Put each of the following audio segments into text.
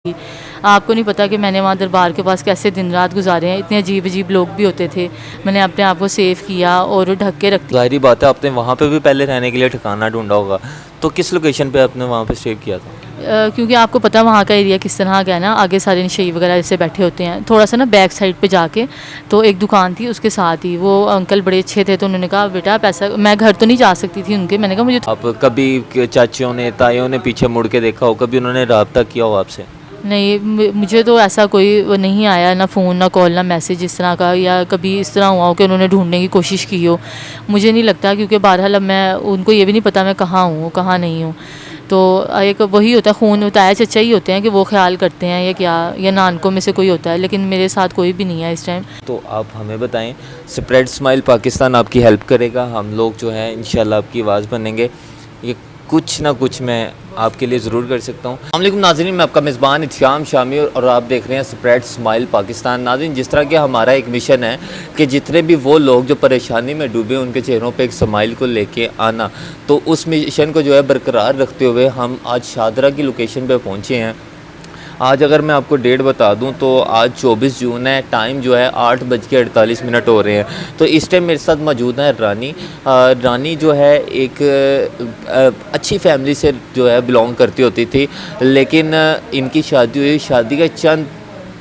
थी। आपको नहीं पता कि मैंने वहाँ दरबार के पास कैसे दिन रात गुजारे हैं। इतने अजीब अजीब लोग भी होते थे। मैंने अपने आप को सेव किया और ढक के रखती। ज़ाहिर बात है आपने वहाँ पे भी पहले रहने के लिए ठिकाना ढूंढा होगा, तो किस लोकेशन पे आपने वहाँ पे स्टे किया था? क्योंकि आपको पता वहाँ का एरिया किस तरह का है ना, आगे सारे नशई वगैरह ऐसे बैठे होते हैं, थोड़ा सा ना बैक साइड पे जाके। तो एक दुकान थी उसके साथ ही, वो अंकल बड़े अच्छे थे, तो उन्होंने कहा बेटा पैसा, मैं घर तो नहीं जा सकती थी उनके, मैंने कहा मुझे आप कभी चाचियों ने ताइयों ने पीछे मुड़ के देखा हो, कभी उन्होंने रब्ता किया हो आपसे? नहीं, मुझे तो ऐसा कोई वो नहीं आया, ना फ़ोन ना कॉल ना मैसेज इस तरह का, या कभी इस तरह हुआ हो कि उन्होंने ढूंढने की कोशिश की हो। मुझे नहीं लगता, क्योंकि बहरहाल अब मैं उनको ये भी नहीं पता मैं कहाँ हूँ कहाँ नहीं हूँ। तो एक वही होता है, खून ताया चचा ही होते हैं कि वो ख्याल करते हैं या क्या, या नानकों में से कोई होता है, लेकिन मेरे साथ कोई भी नहीं है इस टाइम। तो आप हमें बताएं, स्प्रेड स्माइल पाकिस्तान आपकी हेल्प करेगा, हम लोग जो है इंशाल्लाह आपकी आवाज़ बनेंगे, ये कुछ ना कुछ मैं आपके लिए ज़रूर कर सकता हूँ। अस्सलाम वालेकुम नाज़रीन, मैं आपका मेज़बान इत्शाम शामी और आप देख रहे हैं स्प्रेड स्माइल पाकिस्तान। नाज़रीन, जिस तरह कि हमारा एक मिशन है कि जितने भी वो लोग जो परेशानी में डूबे उनके चेहरों पे एक स्माइल को लेके आना, तो उस मिशन को जो है बरकरार रखते हुए हम आज शादरा की लोकेशन पे पहुँचे हैं। आज अगर मैं आपको डेट बता दूं तो आज 24 जून है, टाइम जो है 8:48 हो रहे हैं। तो इस टाइम मेरे साथ मौजूद है रानी। रानी जो है एक अच्छी फैमिली से जो है बिलोंग करती होती थी, लेकिन इनकी शादी हुई, शादी का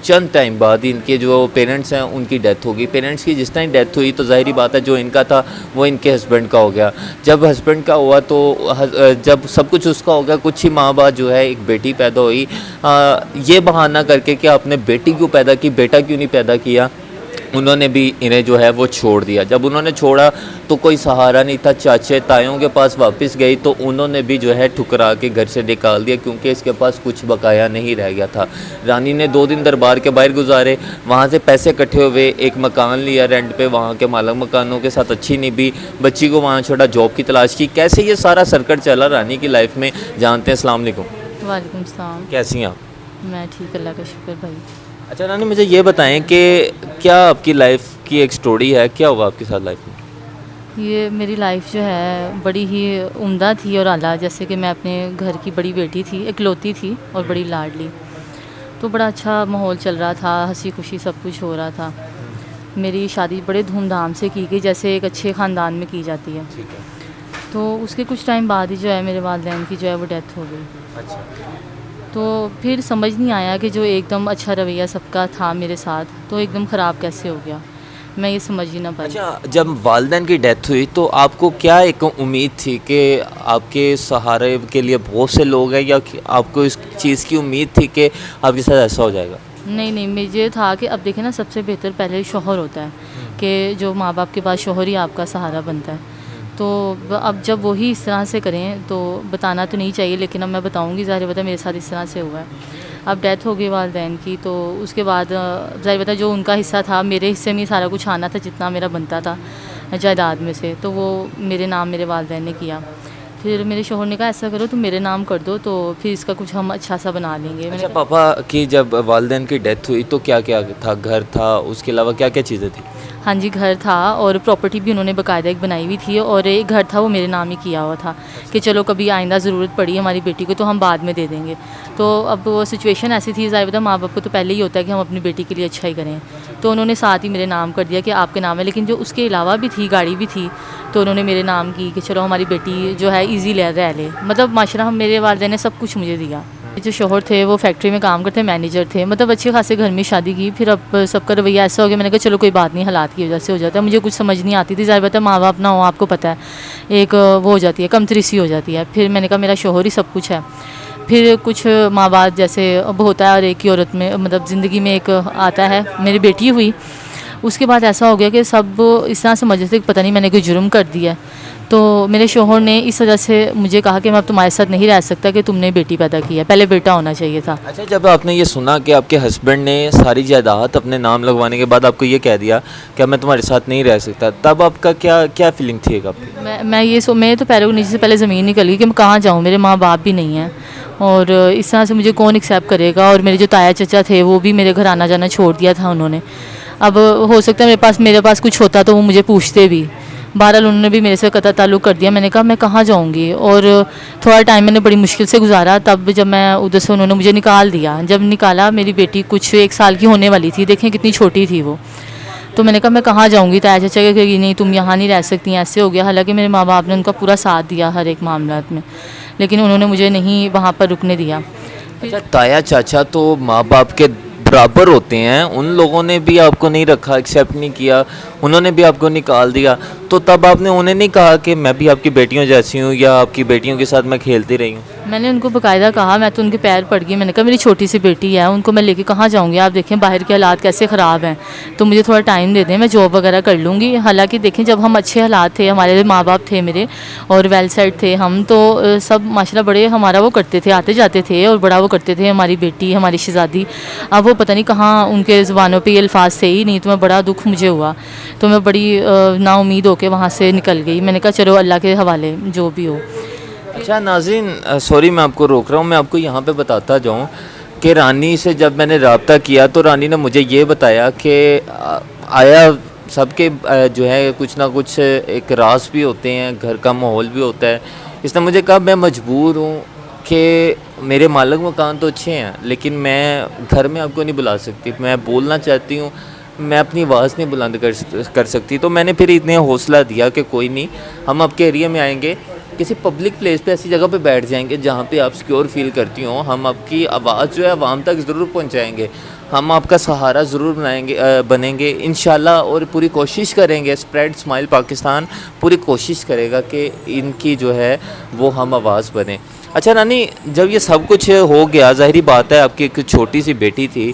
चंद टाइम बाद इनके जो पेरेंट्स हैं उनकी डेथ हो गई। पेरेंट्स की जिस टाइम डेथ हुई तो ज़ाहिरी बात है जो इनका था वो इनके हस्बैंड का हो गया। जब हस्बैंड का हुआ तो जब सब कुछ उसका हो गया, कुछ ही माह बाद जो है एक बेटी पैदा हुई। ये बहाना करके कि आपने बेटी क्यों पैदा की, बेटा क्यों नहीं पैदा किया, उन्होंने भी इन्हें जो है वो छोड़ दिया। जब उन्होंने छोड़ा तो कोई सहारा नहीं था, चाचे तायों के पास वापस गई तो उन्होंने भी जो है ठुकरा के घर से निकाल दिया, क्योंकि इसके पास कुछ बकाया नहीं रह गया था। रानी ने 2 दिन दरबार के बाहर गुजारे, वहाँ से पैसे इकट्ठे हुए, एक मकान लिया रेंट पे, वहाँ के मालिक मकानों के साथ अच्छी निभी, बच्ची को वहाँ छोड़ा, जॉब की तलाश की। कैसे ये सारा सर्कट चला रानी की लाइफ में, जानते हैं। अस्सलाम वालेकुम। वालेकुम सलाम। कैसी हैं आप? मैं ठीक, अल्लाह का शुक्र भाई। अच्छा रानी, मुझे ये बताएं कि क्या आपकी लाइफ की एक स्टोरी है, क्या हुआ आपके साथ लाइफ में? ये मेरी लाइफ जो है बड़ी ही उम्दा थी और आला, जैसे कि मैं अपने घर की बड़ी बेटी थी, इकलौती थी और बड़ी लाडली। तो बड़ा अच्छा माहौल चल रहा था, हंसी खुशी सब कुछ हो रहा था। मेरी शादी बड़े धूमधाम से की गई, जैसे एक अच्छे ख़ानदान में की जाती है। ठीक है। तो उसके कुछ टाइम बाद ही जो है मेरे वालिदैन की जो है वो डेथ हो गई। अच्छा। तो फिर समझ नहीं आया कि जो एकदम अच्छा रवैया सबका था मेरे साथ, तो एकदम ख़राब कैसे हो गया, मैं ये समझ ही ना पाई। अच्छा, जब वालिदैन की डेथ हुई तो आपको क्या एक उम्मीद थी कि आपके सहारे के लिए बहुत से लोग हैं, या कि आपको इस चीज़ की उम्मीद थी कि आपके साथ ऐसा हो जाएगा? नहीं, मुझे था कि अब देखें ना, सबसे बेहतर पहले शौहर होता है, कि जो माँ बाप के बाद शौहर ही आपका सहारा बनता है। तो अब जब वही इस तरह से करें तो बताना तो नहीं चाहिए, लेकिन अब मैं बताऊंगी। ज़ाहिर बता मेरे साथ इस तरह से हुआ है। अब डेथ हो गई वालिदैन की, तो उसके बाद ज़ाहिर बता जो उनका हिस्सा था, मेरे हिस्से में सारा कुछ आना था जितना मेरा बनता था जायदाद में से, तो वो मेरे नाम मेरे वालिदैन ने किया। फिर मेरे शौहर ने कहा ऐसा करो तुम मेरे नाम कर दो, तो फिर इसका कुछ हम अच्छा सा बना लेंगे। अच्छा, पापा की जब वालिदैन की डेथ हुई तो क्या क्या था? घर था, उसके अलावा क्या क्या चीज़ें थी? हाँ जी, घर था और प्रॉपर्टी भी उन्होंने बाकायदा एक बनाई हुई थी, और एक घर था वो मेरे नाम ही किया हुआ था कि चलो कभी आइंदा ज़रूरत पड़ी हमारी बेटी को तो हम बाद में दे देंगे। तो अब वो सिचुएशन ऐसी थी, ज़ाहिर था माँ बाप को तो पहले ही होता है कि हम अपनी बेटी के लिए अच्छा ही करें, तो उन्होंने साथ ही मेरे नाम कर दिया कि आपके नाम है। लेकिन जो उसके अलावा भी थी, गाड़ी भी थी, तो उन्होंने मेरे नाम की कि चलो हमारी बेटी जो है ईजी रह ले। मतलब माशाल्लाह मेरे वालिदैन ने सब कुछ मुझे दिया। जो शौहर थे वो फैक्ट्री में काम करते, मैनेजर थे, मतलब अच्छे खासे घर में शादी की। फिर अब सबका रवैया ऐसा हो गया, मैंने कहा चलो कोई बात नहीं, हालात की वजह से हो जाता है। मुझे कुछ समझ नहीं आती थी, ज़ाहिर बात है माँ बाप ना हो, आपको पता है एक वो हो जाती है, कमतरी सी हो जाती है। फिर मैंने कहा मेरा शौहर ही सब कुछ है। फिर कुछ माँ बाप जैसे अब होता है, और एक ही औरत में मतलब ज़िंदगी में एक आता है, मेरी बेटी हुई। उसके बाद ऐसा हो गया कि सब इस तरह समझ रहे थे पता नहीं मैंने कोई जुर्म कर दिया है। तो मेरे शौहर ने इस वजह से मुझे कहा कि मैं अब तुम्हारे साथ नहीं रह सकता, कि तुमने बेटी पैदा की है, पहले बेटा होना चाहिए था। अच्छा, जब आपने ये सुना कि आपके हस्बैंड ने सारी जायदाद अपने नाम लगवाने के बाद आपको ये कह दिया कि मैं तुम्हारे साथ नहीं रह सकता, तब आपका क्या क्या फीलिंग थी आपकी? मैं तो पैरों के नीचे से पहले ज़मीन निकल गई कि मैं कहाँ जाऊँ, मेरे माँ बाप भी नहीं हैं, और इस तरह से मुझे कौन एक्सेप्ट करेगा। और मेरे जो ताया चचा थे वो भी मेरे घर आना जाना छोड़ दिया था उन्होंने। अब हो सकता है मेरे पास कुछ होता तो वो मुझे पूछते भी, बहरहाल उन्होंने भी मेरे से कतई ताल्लुक़ कर दिया। मैंने कहा मैं कहाँ जाऊँगी, और थोड़ा टाइम मैंने बड़ी मुश्किल से गुजारा। तब जब मैं उधर से उन्होंने मुझे निकाल दिया। जब निकाला, मेरी बेटी कुछ 1 साल की होने वाली थी, देखें कितनी छोटी थी वो। तो मैंने कहा मैं कहाँ जाऊँगी, तो ऐसा चाचा कि नहीं तुम यहाँ नहीं रह सकती, ऐसे हो गया। हालांकि मेरे माँ बाप ने उनका पूरा साथ दिया हर एक मामला में, लेकिन उन्होंने मुझे नहीं वहाँ पर रुकने दिया। अच्छा, ताया चाचा तो माँ बाप के बराबर होते हैं, उन लोगों ने भी आपको नहीं रखा, एक्सेप्ट नहीं किया, उन्होंने भी आपको निकाल दिया। तो तब आपने उन्हें नहीं कहा कि मैं भी आपकी बेटियों जैसी हूँ या आपकी बेटियों के साथ मैं खेलती रही हूँ? मैंने उनको बाकायदा कहा, मैं तो उनके पैर पड़ गई। मैंने कहा मेरी छोटी सी बेटी है, उनको मैं लेके कहाँ जाऊँगी, आप देखें बाहर के हालात कैसे ख़राब हैं, तो मुझे थोड़ा टाइम दे दें, मैं जॉब वगैरह कर लूँगी। हालांकि देखें जब हम अच्छे हालात थे, हमारे माँ बाप थे मेरे और वेल सेट थे हम, तो सब माशाल्लाह बड़े हमारा वो करते थे, आते जाते थे और बड़ा वो करते थे, हमारी बेटी हमारी शहज़ादी। अब वो पता नहीं कहाँ उनके ज़ुबानों पर ये अल्फाज थे ही नहीं, तो मैं बड़ा दुख मुझे हुआ। तो मैं बड़ी नाउमीद होकर वहाँ से निकल गई। मैंने कहा चलो अल्लाह के हवाले जो भी हो। अच्छा नाज़रीन, सॉरी मैं आपको रोक रहा हूँ, मैं आपको यहाँ पे बताता जाऊँ कि रानी से जब मैंने रब्ता किया तो रानी ने मुझे ये बताया कि आया सबके जो है कुछ ना कुछ एक राज भी होते हैं, घर का माहौल भी होता है। इसने मुझे कहा मैं मजबूर हूँ कि मेरे मालिक मकान तो अच्छे हैं, लेकिन मैं घर में आपको नहीं बुला सकती, मैं बोलना चाहती हूँ, मैं अपनी आवाज़ नहीं बुलंद कर सकती। तो मैंने फिर इतने हौसला दिया कि कोई नहीं, हम आपके एरिया में आएंगे, किसी पब्लिक प्लेस पे ऐसी जगह पे बैठ जाएंगे जहाँ पे आप सिक्योर फील करती हो, हम आपकी आवाज़ जो है आवाम तक ज़रूर पहुँचाएँगे, हम आपका सहारा ज़रूर बनेंगे इंशाल्लाह, और पूरी कोशिश करेंगे, स्प्रेड स्माइल पाकिस्तान पूरी कोशिश करेगा कि इनकी जो है वो हम आवाज़ बने। अच्छा नानी, जब ये सब कुछ हो गया, ज़ाहिरी बात है आपकी एक छोटी सी बेटी थी,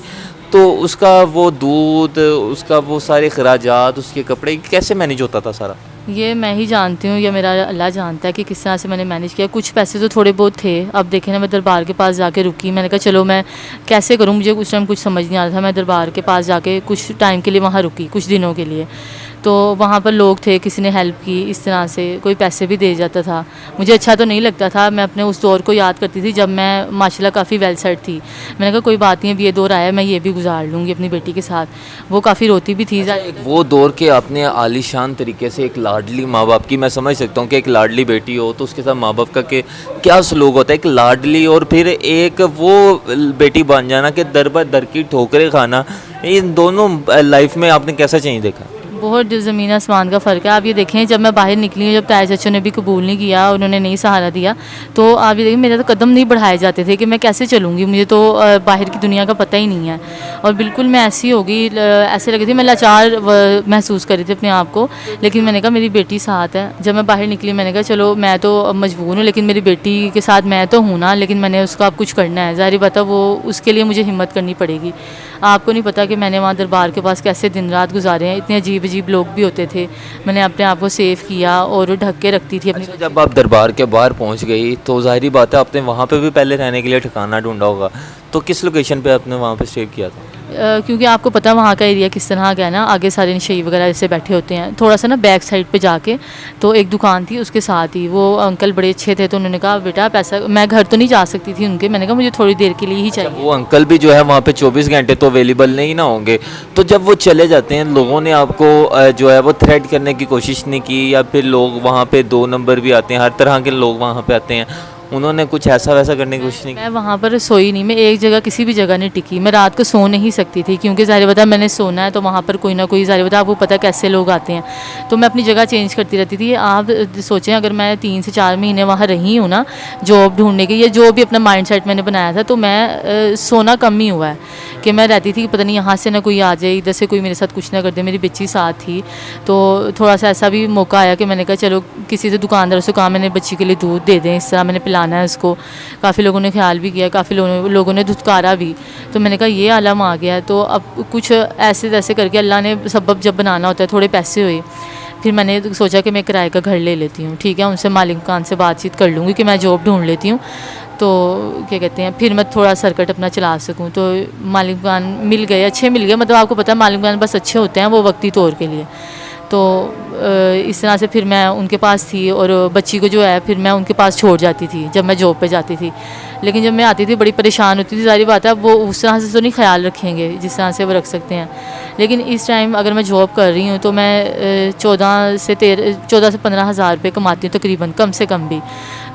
तो उसका वो दूध, उसका वो सारे खराजात, उसके कपड़े कैसे मैनेज होता था सारा? ये मैं ही जानती हूँ या मेरा अल्लाह जानता है कि किस तरह से मैंने मैनेज किया। कुछ पैसे तो थोड़े बहुत थे। अब देखें ना, मैं दरबार के पास जाके रुकी, मैंने कहा चलो मैं कैसे करूँ, मुझे उस टाइम कुछ समझ नहीं आ रहा था। मैं दरबार के पास जाके कुछ टाइम के लिए वहाँ रुकी, कुछ दिनों के लिए। तो वहाँ पर लोग थे, किसी ने हेल्प की, इस तरह से कोई पैसे भी दे जाता था। मुझे अच्छा तो नहीं लगता था, मैं अपने उस दौर को याद करती थी जब मैं माशाल्लाह काफ़ी वेल सेट थी। मैंने कहा कोई बात नहीं, अब ये दौर आया, मैं ये भी गुजार लूँगी अपनी बेटी के साथ। वो काफ़ी रोती भी थी। वो दौर के आपने आलीशान तरीके से एक लाडली माँ बाप की, मैं समझ सकता हूँ कि एक लाडली बेटी हो तो उसके साथ माँ बाप का क्या सलूक होता है, एक लाडली और फिर एक वो बेटी बन जाना कि दर ब दर की ठोकरें खाना, इन दोनों लाइफ में आपने कैसा चेंज देखा? बहुत ज़मीन आसमान का फ़र्क है। आप ये देखें, जब मैं बाहर निकली हूँ, जब ताया चाचू ने भी कबूल नहीं किया, उन्होंने नहीं सहारा दिया, तो आप ये देखें मेरे तो कदम नहीं बढ़ाए जाते थे कि मैं कैसे चलूँगी, मुझे तो बाहर की दुनिया का पता ही नहीं है। और बिल्कुल मैं ऐसी हो गई, ऐसे लगी थी, मैं लाचार महसूस कर रही थी अपने आप को। लेकिन मैंने कहा मेरी बेटी साथ है। जब मैं बाहर निकली, मैंने कहा चलो मैं तो मजबूर हूँ, लेकिन मेरी बेटी के साथ मैं तो हूँ ना, लेकिन मैंने उसका अब कुछ करना है। ज़ाहिर बात है वो उसके लिए मुझे हिम्मत करनी पड़ेगी। आपको नहीं पता कि मैंने वहाँ दरबार के पास कैसे दिन रात गुजारे हैं। इतने अजीब अजीब लोग भी होते थे। मैंने अपने आप को सेव किया और ढक के रखती थी अपनी। अच्छा, जब आप दरबार के बाहर पहुंच गई तो ज़ाहिरी बात है आपने वहाँ पे भी पहले रहने के लिए ठिकाना ढूंढा होगा, तो किस लोकेशन पे आपने वहाँ पे स्टे किया था? क्योंकि आपको पता है वहाँ का एरिया किस तरह का है ना, आगे सारे नशई वगैरह ऐसे बैठे होते हैं। थोड़ा सा ना बैक साइड पे जाके तो एक दुकान थी, उसके साथ ही वो अंकल बड़े अच्छे थे, तो उन्होंने कहा बेटा पैसा, मैं घर तो नहीं जा सकती थी उनके, मैंने कहा मुझे थोड़ी देर के लिए ही चाहिए। वो अंकल भी जो है वहाँ पे 24 घंटे तो अवेलेबल नहीं ना होंगे, तो जब वो चले जाते हैं, लोगों ने आपको जो है वो थ्रेट करने की कोशिश नहीं की, या फिर लोग वहाँ पे 2 नंबर भी आते हैं, हर तरह के लोग वहाँ पे आते हैं, उन्होंने कुछ ऐसा वैसा करने की कोशिश नहीं की? मैं वहाँ पर सोई नहीं, मैं एक जगह किसी भी जगह नहीं टिकी। मैं रात को सो नहीं सकती थी, क्योंकि ज़ाहिर बता मैंने सोना है, तो वहाँ पर कोई ना कोई, ज़ाहिर बता आपको पता कैसे लोग आते हैं, तो मैं अपनी जगह चेंज करती रहती थी। आप सोचें अगर मैं 3 से 4 महीने वहाँ रही हूँ ना, जॉब ढूंढने की, या जो भी अपना माइंड सेट मैंने बनाया था, तो मैं सोना कम ही हुआ है कि मैं रहती थी पता नहीं यहाँ से ना कोई आ जाए, इधर से कोई मेरे साथ कुछ ना कर दे। मेरी बच्ची साथ थी, तो थोड़ा सा ऐसा भी मौका आया कि मैंने कहा चलो किसी से दुकानदार से कहा मैंने बच्ची के लिए दूध दे दें, इस तरह मैंने पिलाना है उसको। काफ़ी लोगों ने ख्याल भी किया, काफ़ी लोगों ने धुतकारा भी, तो मैंने कहा ये आलम आ गया है, तो अब कुछ ऐसे तैसे करके अल्लाह ने सबब जब बनाना होता है, थोड़े पैसे हुए, फिर मैंने सोचा कि मैं किराए का घर ले लेती हूँ, ठीक है, उनसे मालिक मकान से बातचीत कर लूँगी कि मैं जॉब ढूंढ लेती हूँ, तो क्या कहते हैं फिर मैं थोड़ा सर्किट अपना चला सकूँ। तो मालिक मकान मिल गए, अच्छे मिल गए, मतलब आपको पता है मालिक मकान बस अच्छे होते हैं वो वक्ती तौर के लिए। तो इस तरह से फिर मैं उनके पास थी और बच्ची को जो है फिर मैं उनके पास छोड़ जाती थी जब मैं जॉब पे जाती थी। लेकिन जब मैं आती थी बड़ी परेशान होती थी, सारी बात है वो उस तरह से तो नहीं ख्याल रखेंगे जिस तरह से वो रख सकते हैं। लेकिन इस टाइम अगर मैं जॉब कर रही हूँ तो मैं 14 से 15 हज़ार रुपये कमाती हूँ तकरीबन, कम से कम भी।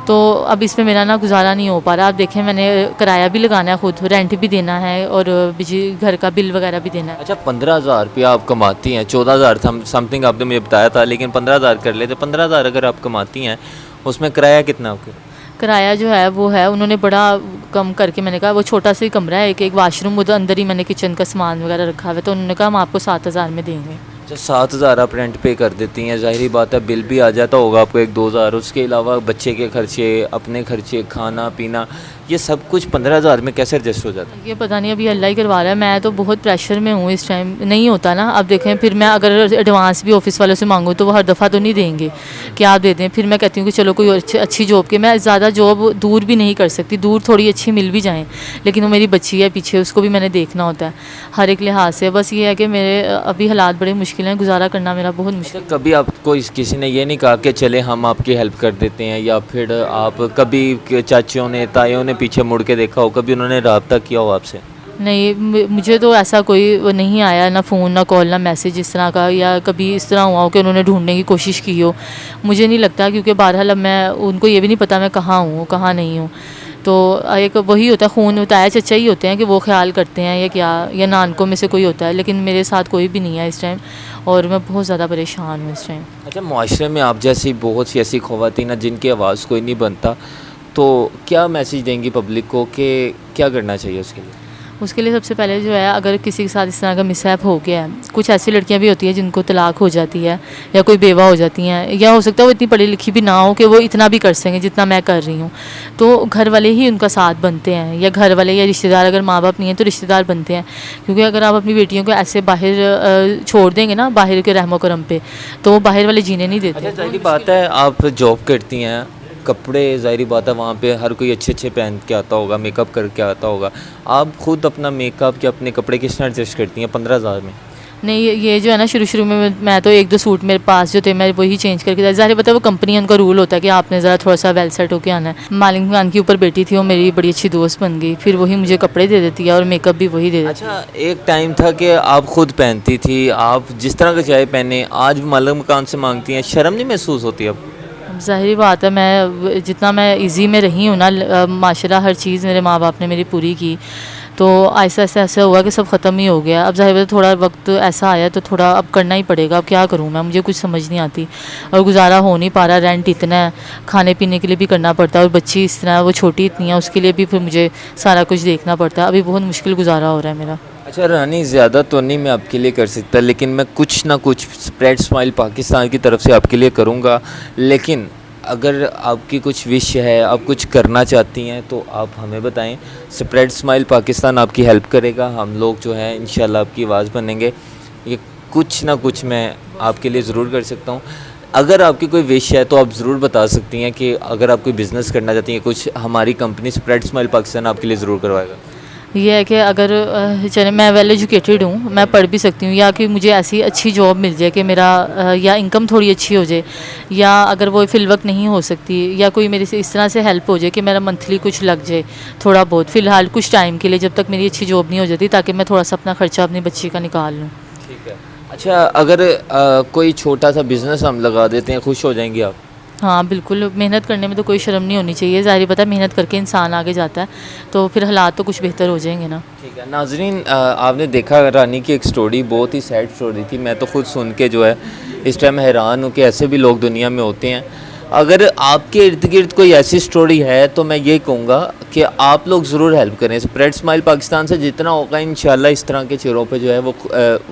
तो अब इसमें मेरा ना गुजारा नहीं हो पा रहा। आप देखें मैंने किराया भी लगाना है, खुद रेंट भी देना है और बिजली घर का बिल वगैरह भी देना है। अच्छा 15,000 रुपया आप कमाती हैं, 14,000 समथिंग आपने मुझे बताया था, लेकिन 15,000 कर लेते। 15,000 अगर आप कमाती हैं उसमें किराया कितना आपके? किराया जो है वो है, उन्होंने बड़ा कम करके, मैंने कहा वो छोटा सा ही कमरा है, एक वाशरूम, उधर अंदर ही मैंने किचन का सामान वगैरह रखा हुआ है। तो उन्होंने कहा हम आपको 7,000 में देंगे। अच्छा 7,000 आप रेंट पे कर देती हैं, ज़ाहिरी बात है बिल भी आ जाता होगा आपको 1-2,000। उसके अलावा बच्चे के खर्चे, अपने खर्चे, खाना पीना, ये सब कुछ 15,000 में कैसे एडजस्ट हो जाता है? ये पता नहीं, अभी अल्लाह ही करवा रहा है। मैं तो बहुत प्रेशर में हूँ इस टाइम, नहीं होता ना। अब देखें फिर मैं अगर एडवांस भी ऑफिस वालों से मांगूँ तो वो हर दफ़ा तो नहीं देंगे कि आप दे दें। फिर मैं कहती हूँ कि चलो कोई अच्छी जॉब के, मैं ज़्यादा जॉब दूर भी नहीं कर सकती, दूर थोड़ी अच्छी मिल भी जाएँ, लेकिन वो मेरी बच्ची है पीछे, उसको भी मैंने देखना होता है हर एक लिहाज से। बस ये है कि मेरे अभी हालात बड़े मुश्किल हैं, गुजारा करना मेरा बहुत मुश्किल। अच्छा कभी आपको किसी ने ये नहीं कहा कि चले हम आपकी हेल्प कर देते हैं, या फिर आप कभी चाचियों ने, ताइयों ने पीछे मुड़ के देखा हो, कभी उन्होंने रब्ता किया हो आपसे? नहीं, मुझे तो ऐसा कोई वो नहीं आया, ना फ़ोन ना कॉल ना मैसेज इस तरह का, या कभी इस तरह हुआ हो कि उन्होंने ढूंढने की कोशिश की हो। मुझे नहीं लगता, क्योंकि बहरहाल अब मैं, उनको ये भी नहीं पता मैं कहाँ हूँ कहाँ नहीं हूँ। तो एक वही होता है, खून होता है, चचा ही होते हैं कि वो ख्याल करते हैं या क्या, या नानकों में से कोई होता है। लेकिन मेरे साथ कोई भी नहीं है इस टाइम और मैं बहुत ज़्यादा परेशान हूँ इस टाइम। अच्छा माशरे में आप जैसी बहुत सी ऐसी ख़वातीन हैं जिनकी आवाज़ कोई नहीं बनता, तो क्या मैसेज देंगी पब्लिक को कि क्या करना चाहिए उसके लिए? उसके लिए सबसे पहले जो है, अगर किसी के साथ इस तरह का मिसहैप हो गया है, कुछ ऐसी लड़कियां भी होती हैं जिनको तलाक हो जाती है या कोई बेवा हो जाती हैं, या हो सकता है वो इतनी पढ़ी लिखी भी ना हो कि वो इतना भी कर सकें जितना मैं कर रही हूँ, तो घर वाले ही उनका साथ बनते हैं, या घर वाले या रिश्तेदार, अगर माँ बाप नहीं हैं तो रिश्तेदार बनते हैं। क्योंकि अगर आप अपनी बेटियों को ऐसे बाहर छोड़ देंगे ना, बाहर के रहमो करम पे, तो वो बाहर वाले जीने नहीं देते। अच्छा ज़ाहिरी बात है आप जॉब करती हैं, कपड़े ज़ाहिरी बात है वहाँ पे हर कोई अच्छे अच्छे पहन के आता होगा, मेकअप करके आता होगा, आप खुद अपना मेकअप या अपने कपड़े किस तरह एडजस्ट करती हैं 15,000 में? नहीं, ये जो है ना, शुरू में मैं तो 1-2 सूट मेरे पास जो थे मैं वही चेंज करके, ज़ाहिर पता है वो कंपनी, उनका रूल होता है कि आपने ज़रा थोड़ा सा वेल सेट होकर आना है। मालिक खान की ऊपर बेटी थी, वो मेरी बड़ी अच्छी दोस्त बन गई, फिर वही मुझे कपड़े दे देती है और मेकअप भी वही दे देती है। अच्छा एक टाइम था कि आप खुद पहनती थी, आप जिस तरह का चाहे पहने, आज मालिक मकान से मांगती हैं, शर्म नहीं महसूस होती अब? ज़ाहिर बात है, मैं जितना मैं इजी में रही हूँ ना, माशाल्लाह हर चीज़ मेरे माँ बाप ने मेरी पूरी की, तो ऐसा ऐसा ऐसा हुआ कि सब ख़त्म ही हो गया। अब ज़ाहिर बात है थोड़ा वक्त ऐसा आया तो थोड़ा अब करना ही पड़ेगा। अब क्या करूँ मैं, मुझे कुछ समझ नहीं आती और गुजारा हो नहीं पा रहा। रेंट इतना है, खाने पीने के लिए भी करना पड़ता है, और बच्ची इस तरह, वो छोटी इतनी है, उसके लिए भी फिर मुझे सारा कुछ देखना पड़ता है। अभी बहुत मुश्किल गुजारा हो रहा है मेरा। अच्छा रानी, ज़्यादा तो नहीं मैं आपके लिए कर सकता, लेकिन मैं कुछ ना कुछ स्प्रेड स्माइल पाकिस्तान की तरफ से आपके लिए करूँगा। लेकिन अगर आपकी कुछ विश है, आप कुछ करना चाहती हैं, तो आप हमें बताएं। स्प्रेड स्माइल पाकिस्तान आपकी हेल्प करेगा, हम लोग जो है इंशाल्लाह आपकी आवाज़ बनेंगे। ये कुछ ना कुछ मैं आपके लिए ज़रूर कर सकता हूँ। अगर आपकी कोई विश है तो आप ज़रूर बता सकती हैं कि अगर आप कोई बिज़नेस करना चाहती हैं, कुछ हमारी कंपनी स्प्रेड स्माइल पाकिस्तान आपके लिए ज़रूर करवाएगा। ये है कि अगर चले, मैं वेल एजुकेटेड हूँ, मैं पढ़ भी सकती हूँ, या कि मुझे ऐसी अच्छी जॉब मिल जाए कि मेरा या इनकम थोड़ी अच्छी हो जाए, या अगर वो फिलवक्त नहीं हो सकती, या कोई मेरे से इस तरह से हेल्प हो जाए कि मेरा मंथली कुछ लग जाए थोड़ा बहुत, फ़िलहाल कुछ टाइम के लिए, जब तक मेरी अच्छी जॉब नहीं हो जाती, ताकि मैं थोड़ा सा अपना ख़र्चा अपनी बच्ची का निकाल लूँ। ठीक है। अच्छा अगर कोई छोटा सा बिज़नेस हम लगा देते हैं, खुश हो जाएंगी आप? हाँ बिल्कुल, मेहनत करने में तो कोई शर्म नहीं होनी चाहिए। ज़ाहिर पता है मेहनत करके इंसान आगे जाता है, तो फिर हालात तो कुछ बेहतर हो जाएंगे ना। ठीक है नाजरीन, आपने देखा रानी की एक स्टोरी, बहुत ही सैड स्टोरी थी। मैं तो खुद सुन के जो है इस टाइम हैरान हूँ कि ऐसे भी लोग दुनिया में होते हैं। अगर आपके इर्द गिर्द कोई ऐसी स्टोरी है तो मैं ये कहूँगा कि आप लोग ज़रूर हेल्प करें। स्प्रेड स्माइल पाकिस्तान से जितना होगा इंशाल्लाह इस तरह के चेहरों पे जो है वो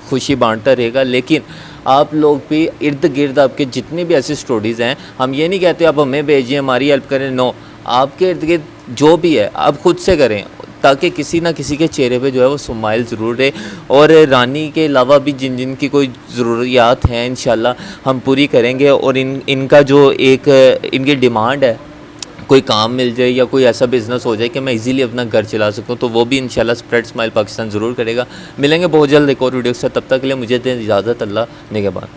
खुशी बांटता रहेगा। लेकिन आप लोग भी इर्द गिर्द आपके जितनी भी ऐसी स्टोरीज़ हैं, हम ये नहीं कहते आप हमें भेजिए हमारी हेल्प करें, नो, आपके इर्द गिर्द जो भी है आप खुद से करें, ताकि किसी ना किसी के चेहरे पे जो है वो स्माइल ज़रूर रहे। और रानी के अलावा भी जिन जिन की कोई ज़रूरियात हैं इंशाल्लाह हम पूरी करेंगे। और इनका जो एक इनकी डिमांड है, कोई काम मिल जाए या कोई ऐसा बिज़नेस हो जाए कि मैं इजीली अपना घर चला सकूं, तो वो भी इंशाल्लाह स्प्रेड स्माइल पाकिस्तान ज़रूर करेगा। मिलेंगे बहुत जल्द एक और वीडियो के साथ, तब तक के लिए मुझे दें इजाज़त। अल्लाह निगहबान।